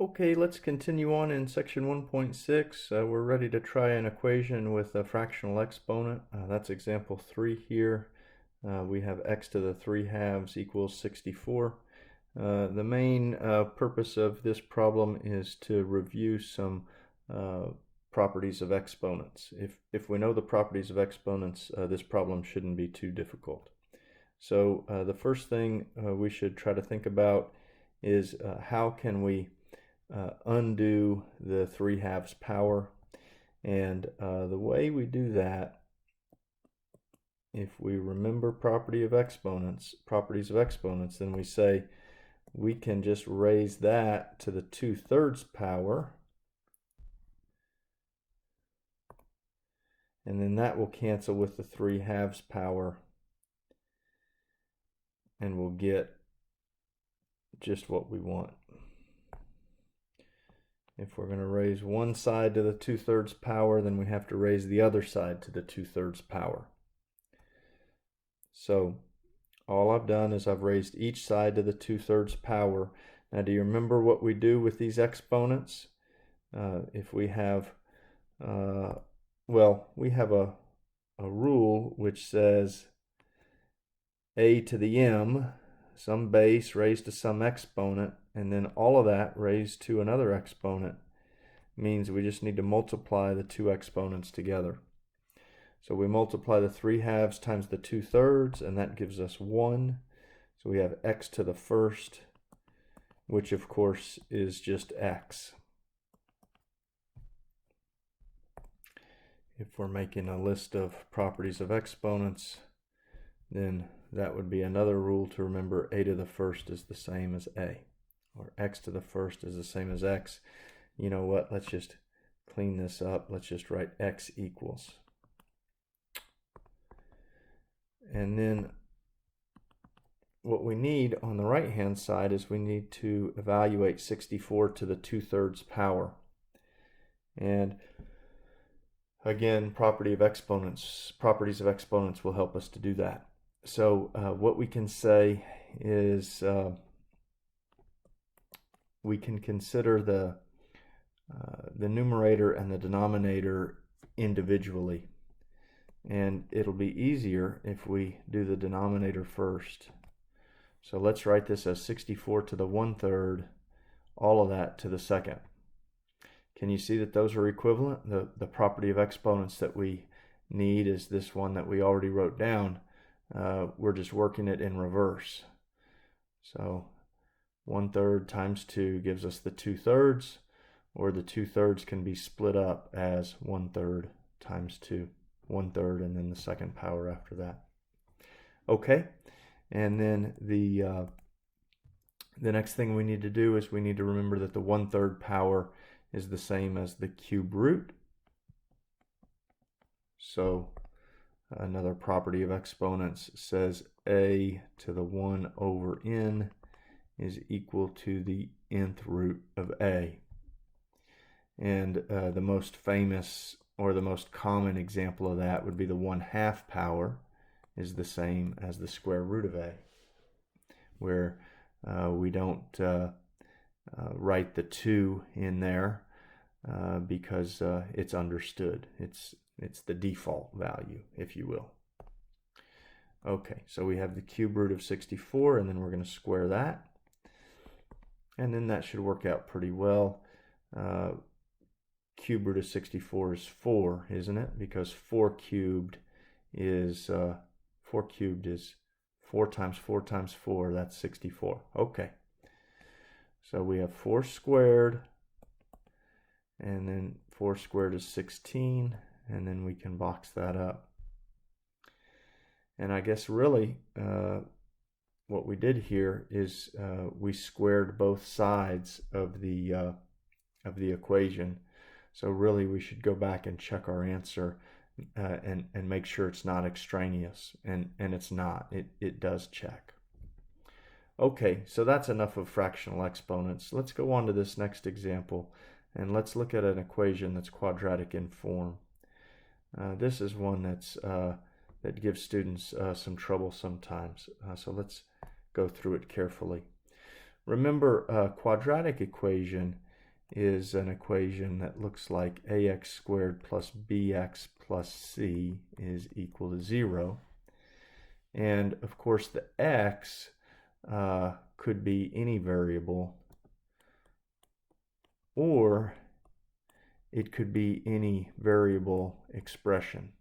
Okay, let's continue on in section 1.6. We're ready to try an equation with a fractional exponent. That's example 3 here. We have x to the 3 halves equals 64. The main purpose of this problem is to review some properties of exponents. If we know the properties of exponents, this problem shouldn't be too difficult. So the first thing we should try to think about is how can we undo the 3 halves power. And the way we do that, if we remember properties of exponents, then we say we can just raise that to the 2/3 power, and then that will cancel with the 3 halves power, and we'll get just what we want. If we're going to raise one side to the 2/3 power, then we have to raise the other side to the 2/3 power. So all I've done is I've raised each side to the 2/3 power. Now, do you remember what we do with these exponents? If we have, we have a rule which says a to the m, some base raised to some exponent, and then all of that raised to another exponent, means we just need to multiply the two exponents together. So we multiply the 3 halves times the 2/3, and that gives us 1. So we have x to the first, which of course is just x. If we're making a list of properties of exponents, then that would be another rule to remember. A to the first is the same as a, or x to the first is the same as x. You know what? Let's just clean this up. Let's just write x equals. And then what we need on the right hand side is we need to evaluate 64 to the 2/3 power. And again, properties of exponents will help us to do that. So what we can say is we can consider the numerator and the denominator individually. And it'll be easier if we do the denominator first. So let's write this as 64 to the 1/3, all of that to the second. Can you see that those are equivalent? The property of exponents that we need is this one that we already wrote down. We're just working it in reverse. So 1/3 times 2 gives us the 2/3, or the 2/3 can be split up as 1/3 times 2. 1/3 and then the second power after that. Okay, and then the next thing we need to do is we need to remember that the 1/3 power is the same as the cube root. So another property of exponents says a to the 1 over n is equal to the nth root of a. And the most famous or the most common example of that would be the 1/2 power is the same as the square root of a, where we don't write the 2 in there because it's understood. It's the default value, if you will. Okay, so we have the cube root of 64, and then we're going to square that. And then that should work out pretty well. Cube root of 64 is 4, isn't it? Because 4 cubed is 4 times 4 times 4, that's 64. Okay. So we have 4 squared, and then 4 squared is 16, and then we can box that up. And I guess really what we did here is we squared both sides of the equation. So really we should go back and check our answer and make sure it's not extraneous, and it's not. It does check. Okay, so that's enough of fractional exponents. Let's go on to this next example, and let's look at an equation that's quadratic in form. This is one that gives students some trouble sometimes, so let's go through it carefully. Remember, a quadratic equation is an equation that looks like ax squared plus bx plus c is equal to 0. And of course the x could be any variable, or it could be any variable expression.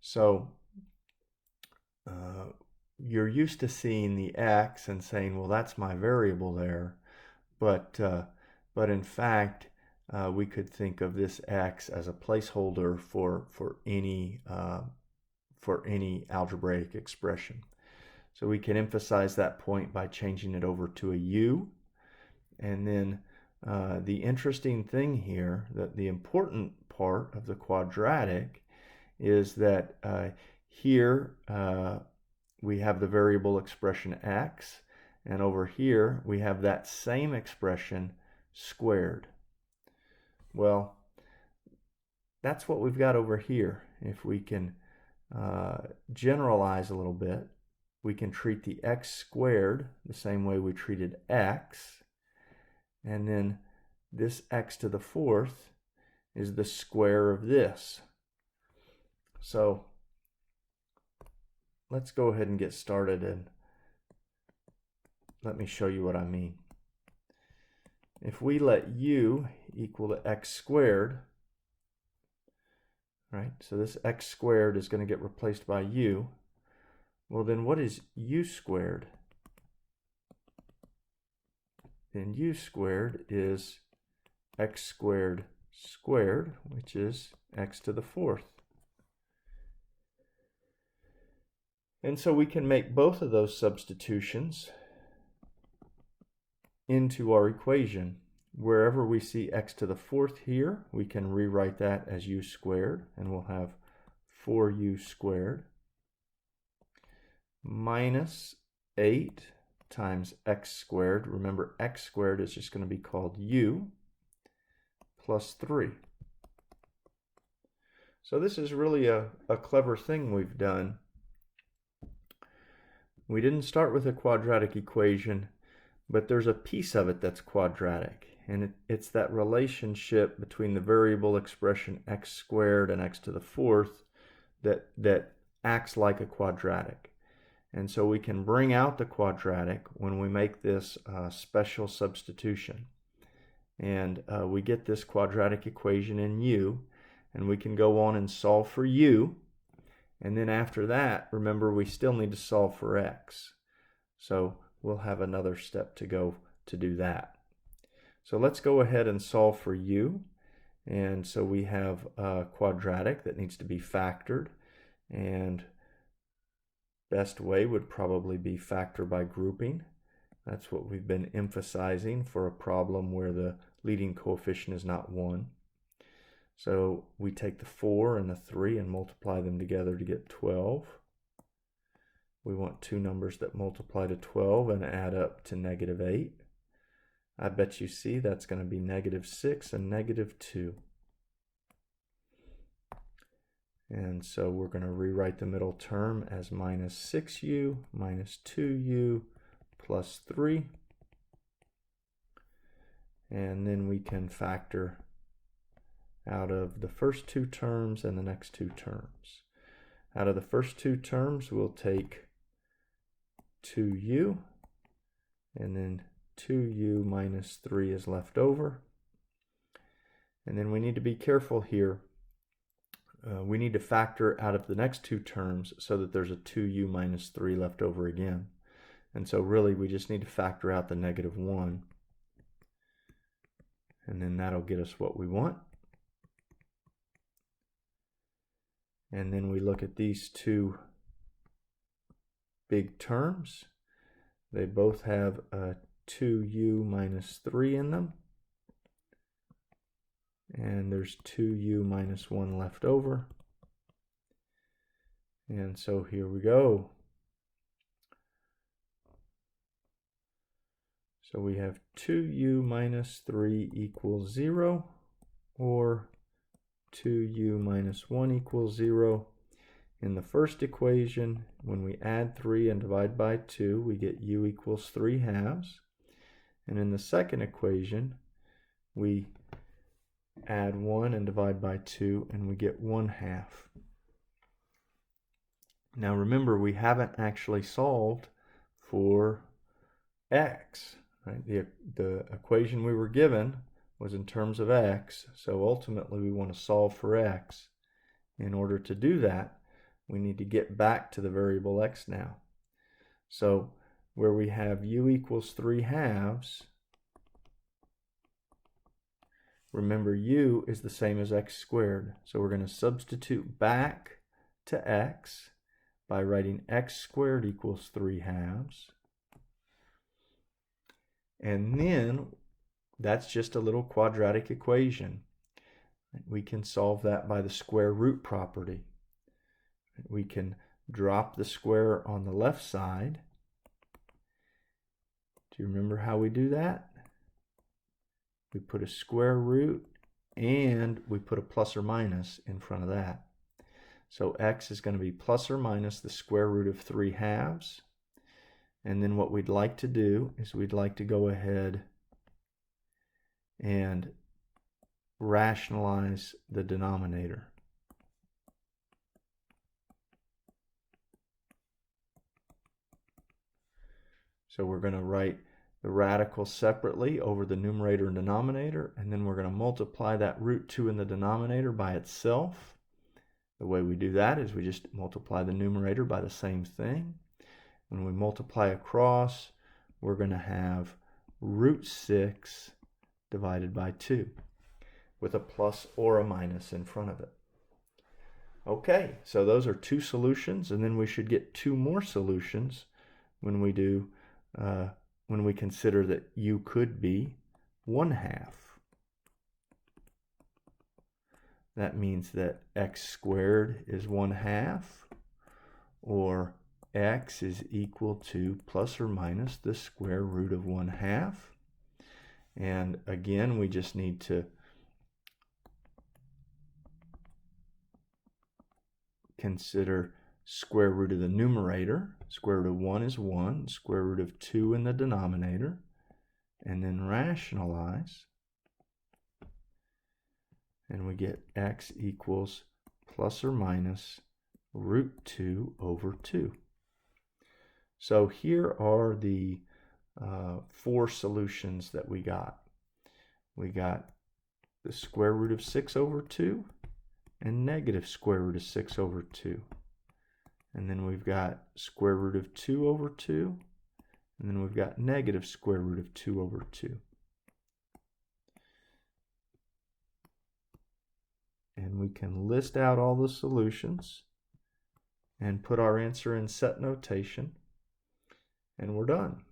So you're used to seeing the x and saying, well, that's my variable there, but in fact we could think of this x as a placeholder for any algebraic expression. So we can emphasize that point by changing it over to a u. And then the interesting thing here, that the important part of the quadratic, is that here we have the variable expression x, and over here we have that same expression squared. Well, that's what we've got over here. If we can generalize a little bit, we can treat the x squared the same way we treated x, and then this x to the fourth is the square of this. So let's go ahead and get started, and let me show you what I mean. If we let u equal to x squared, right, so this x squared is going to get replaced by u. Well, then what is u squared? Then u squared is x squared squared, which is x to the fourth. And so we can make both of those substitutions into our equation. Wherever we see x to the fourth here, we can rewrite that as u squared, and we'll have 4u squared minus 8 times x squared. Remember, x squared is just going to be called u, plus 3. So this is really a clever thing we've done. We didn't start with a quadratic equation, but there's a piece of it that's quadratic, and it's that relationship between the variable expression x squared and x to the fourth that acts like a quadratic. And so we can bring out the quadratic when we make this special substitution. And we get this quadratic equation in u, and we can go on and solve for u. And then after that, remember, we still need to solve for x. So we'll have another step to go to do that. So let's go ahead and solve for u. And so we have a quadratic that needs to be factored, and best way would probably be factor by grouping. That's what we've been emphasizing for a problem where the leading coefficient is not 1. So we take the 4 and the 3 and multiply them together to get 12. We want two numbers that multiply to 12 and add up to -8. I bet you see that's going to be -6 and -2. And so we're going to rewrite the middle term as -6u minus 2u plus 3. And then we can factor out of the first two terms and the next two terms. Out of the first two terms, we'll take 2u, and then 2u minus 3 is left over. And then we need to be careful here. We need to factor out of the next two terms so that there's a 2u minus 3 left over again. And so really we just need to factor out the -1. And then that'll get us what we want. And then we look at these two big terms. They both have a 2u minus 3 in them. And there's 2u minus 1 left over. And so here we go. So we have 2u minus 3 equals 0, or 2u minus 1 equals 0. In the first equation, when we add 3 and divide by 2, we get u equals 3/2. And in the second equation, we add 1 and divide by 2, and we get 1/2. Now remember, we haven't actually solved for x, right? The equation we were given was in terms of x, so ultimately we want to solve for x. In order to do that, we need to get back to the variable x now. So where we have u equals 3/2, remember u is the same as x squared. So we're going to substitute back to x by writing x squared equals 3/2. And then that's just a little quadratic equation. We can solve that by the square root property. We can drop the square on the left side. Do you remember how we do that? We put a square root and we put a plus or minus in front of that. So x is going to be plus or minus the square root of 3/2. And then what we'd like to do is we'd like to go ahead and rationalize the denominator. So we're going to write the radical separately over the numerator and denominator, and then we're going to multiply that root 2 in the denominator by itself. The way we do that is we just multiply the numerator by the same thing. When we multiply across, we're going to have root 6 divided by 2 with a plus or a minus in front of it. Okay, so those are 2 solutions, and then we should get 2 more solutions when we do when we consider that u could be 1/2. That means that x squared is 1/2, or x is equal to plus or minus the square root of 1/2. And again, we just need to consider square root of the numerator. Square root of 1 is 1, square root of 2 in the denominator, and then rationalize. And we get x equals plus or minus root 2 over 2. So here are the 4 solutions that we got. We got the square root of 6 over 2 and negative square root of 6 over 2. And then we've got square root of 2 over 2, and then we've got negative square root of 2 over 2. And we can list out all the solutions and put our answer in set notation, and we're done.